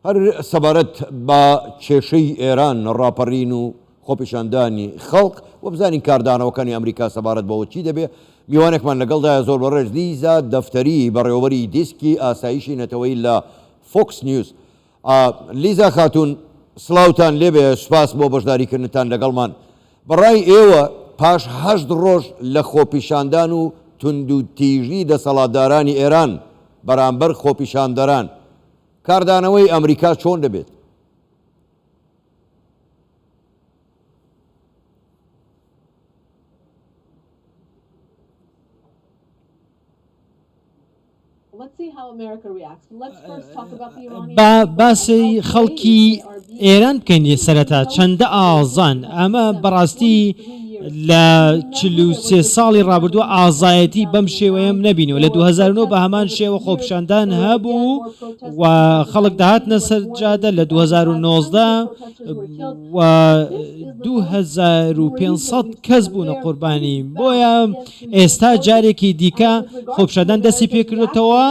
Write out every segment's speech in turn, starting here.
هەر سەبارەت بە کێشەی ئێران ڕاپەڕین و خۆپیشاندانی خەڵک و بزانین کاردانەوەکانی ئەمریکا سەبارەت بەوە چی دەبێت. میوانێکمان لەگەڵدایە زۆر بەڕێز لیزا دەفتەری بەڕێوەبەری دیسکی ئاسایشی نەتەوەی لە فۆکس نیوز. لیزا خاتون سڵاوتان لێبێ، سوپاس بۆ بەشداریکردنتان لەگەڵمان. بەڕای ئێوە پاش 8 ڕۆژ لە خۆپیشاندان و تند و تیژی دەسەڵاتدارانی ئێران بەرامبەر خۆپیشاندەران کاردانەوەی ئەمریکا چۆن دەبێت؟ باسی خەڵکی ئێران بکەین سەرەتا چەندە ئازان ئەمە بەڕاستی لە 43 ساڵی ڕابردووە ئازایەتی بەم شێوەیەم نەبینەوە. لە 2009 بە هەمان شێوە خۆپیشاندان هەبوو و خەڵک داهاتنە سەر جادە لە 2019 و 2500 کەس بوونە قوربانی. بۆیە ئێستا جارێکی دیکە خۆپیشاندان دەستی پێکردێتەوە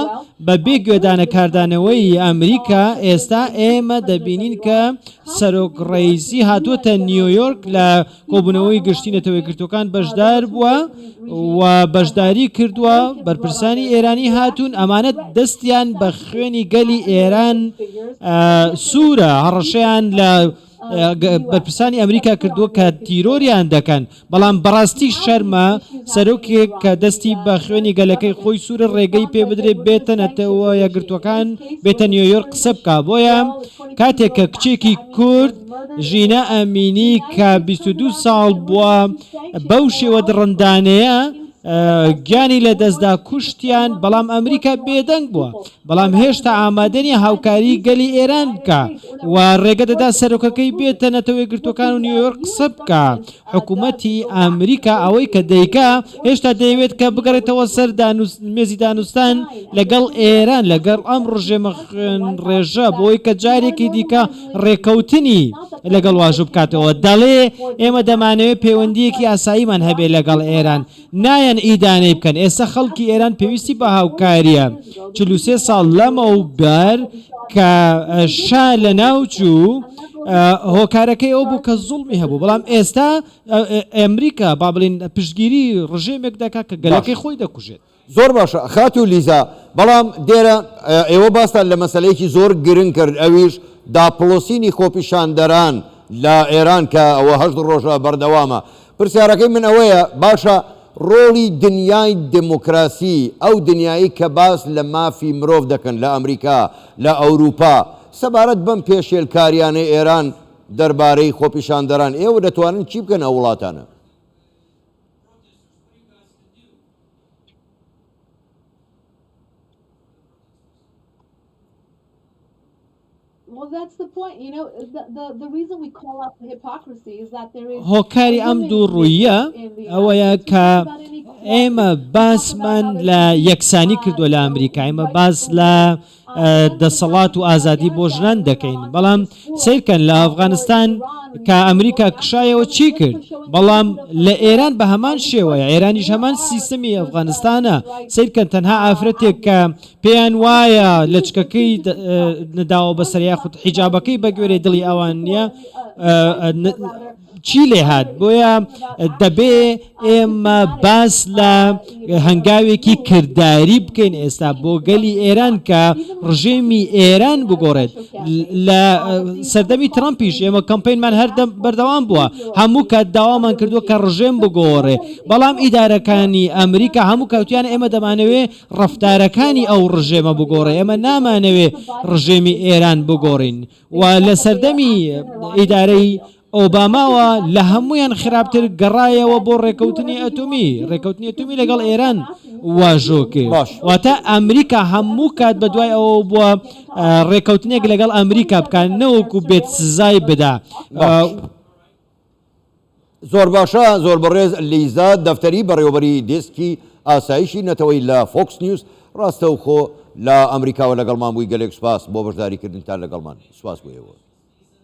بە بێ گوێدانە کاردانەوەی ئەمریکا. ئێستا ئێمە دەبینین کە سەرۆکڕەیسی هاتووەتە نیویۆرک لە کۆبوونەوەی گشتینەتەوەی گرتوەکان بەشدار بووە و بەشداری کردووە. بەرپرسانی ئێرانی هاتوون، ئەمانە دەستیان بە خوێنی گەلی ئێران سوورە، هەڕەشەیان لە بەرپرسانی ئەمریکا کردووە کە تیرۆریان دەکەن. بەڵام بەڕاستی شەرمە سەرۆکێک کە دەستی بە خوێنی گەلەکەی خۆی سوورە ڕێگەی پێ بدرێت بێتە نەتەوە یەکگرتوەکان بێتە نیویۆرک قسە بکە. بۆیە کاتێک کە کچێکی کورد ژینە ئەمینی کە 22 ساڵ بووە بەو شێوە دڕندانەیە گیانی لە دەستدا کوشتیان، بەڵام ئەمریکا بێدەنگ بووە، بەڵام هێشتا ئامادەنی هاوکاری گەلی ئێران بکە و ڕێگە دەدا سەرۆکەکەی بێتە نەتەوەی گرتوەکان و نیویۆرک قسە بکە. حکوومەتی ئەمریکا ئەوەی کە دەیکا هێشتا دەیەوێت کە بگەڕێتەوە سەر مێزی دانوستان لەگەڵ ئێران لەگەڵ ئەم ڕژێمە ڕێژە بۆی کە جارێکی دیکە ڕێکەوتنی لەگەڵ واژوو بکاتەوە. دەڵێ ئێمە دەمانەوێت پەیوەندیەکی ئاساییمان هەبێ لەگەڵ ئێران، نایەن ئیدانەی بکەن. ئێستا خەڵکی ئێران پێویستی بە هاوکاریە. 43 ساڵ لەمەوبەر کە شا لە ناوچوو هۆکارەکەی ئەو بوو کە زوڵمی هەبوو، بەڵام ئێستا ئەمریکا با بڵین پشتگیری ڕژێمێک دەکات کە گەلەکەی خۆی دەکوژێت. زۆر باشە خات و لیزا، بەڵام دێرە ئێوە باستان لە مەسەلەیەکی زۆر گرنگ کرد، ئەویش داپڵۆسینی خۆپیشاندەران لە ئێران کە ئەوە 8 ڕۆژە بەردەوامە. پرسیارەکەی من ئەوەیە، باشە ڕۆڵی دنیای دموکراسی ئەو دنیایی کە باس لە مافی مرۆڤ دەکەن لە ئەمریکا لە ئەوروپا سەبارەت بەم پێشێلکاریانەی ئێران دەربارەی خۆپیشاندەران، ئێوە دەتوانن چی بکەن ئەو وڵاتانە؟ هۆکاری ئەم دوو ڕوویە ئەوەیە کە ئێمە باسمان لە یەکسانی کردووە لە ئەمریکا، ئێمە باس لە دەسەڵات و ئازادی بۆ ژنان دەکەین، بەڵام سیرکەن لە ئەفغانستان کە ئەمریکا کشایەوە چی کرد، بەڵام لە ئێران بە هەمان شێوەیە، ئێرانیش هەمان سیستەمی ئەفغانستانە. سیرکەن تەنها ئافرەتێک کە پێیان وایە لە چکەکەی نەداوە بەسەر یاخود حیجابەکەی بەگوێرەی دڵی ئەوان نییە چی لێ هات. بۆیە دەبێ ئێمە باس لە هەنگاوێکی کردداری بکەین ئێستا بۆ گەلی ئێران کە ڕژێمی ئێران بگۆڕێت. لە سەردەمی ترامپیش ئێمە کەمپینمان هەردەم بەردەوام بووە، هەموو کات داوامان کردووە کە ڕژێم بگۆڕێ، بەڵام ئیدارەکانی ئەمریکا هەموو کەوتیان ئێمە دەمانەوێ ڕەفتارەکانی ئەو ڕژێمە بگۆڕێ، ئێمە نامانەوێ ڕژێمی ئێران بگۆڕین. و لە سەردەمی ئیدارەی ئۆباماوە لە هەمویان خراپتر گەڕایەوە بۆ ڕێکەوتنی ئەتۆمی لەگەڵ ئێران واژۆ کرد. واتە ئەمریکا هەموو کات بە دوای ئەوە بووە ڕێکەوتنێک لەگەڵ ئەمریکا بکات نەوەکو بێت سزای بدا. زۆر باشە، زۆر بەڕێز لیزا دەفتەری بەڕێوەبەری دێسکی ئاسایشی نەتەوەی لە فۆکس نیوز ڕاستەوخۆ لە ئەمریکاوە لەگەڵمان بووی. گەلێک سوپاس بۆ بەشداریکردنتان لەگەڵمان. سوپاس بۆ ئێوە.